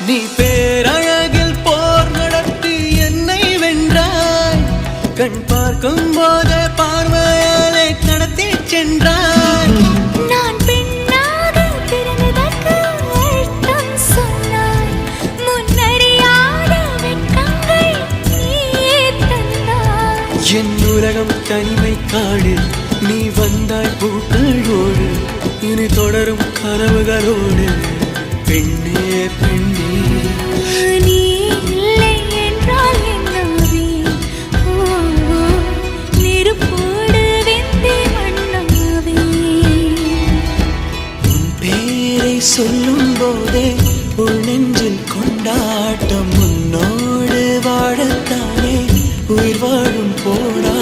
நீ பேரழகில் போர் நடத்தி என்னை வென்றாய். கண் பார்க்கும் போதே பார்வையாலே கடத்தி சென்றாய். நான் பெண்ணாக பிறந்ததற்கு அர்த்தம் சொன்னாய். முன்னறியாத வெட்கங்கள் நீயே தந்தாய். என் உலகம் தனிமை காடு. நீ வந்தாய் பூக்களோடு. இனி தொடரும் கனவுகளோடு. பெண்ணே பெண்ணே நீ இல்லை என்றால் என்னாவே? நெருப்போடு வெந்தே மண்ணாவே. உன் பேரை சொல்லும் போதே உள் நெஞ்சில் கொண்டாட்டம். உன்னோடு வாழத்தானே உயிர் வாழும் போரா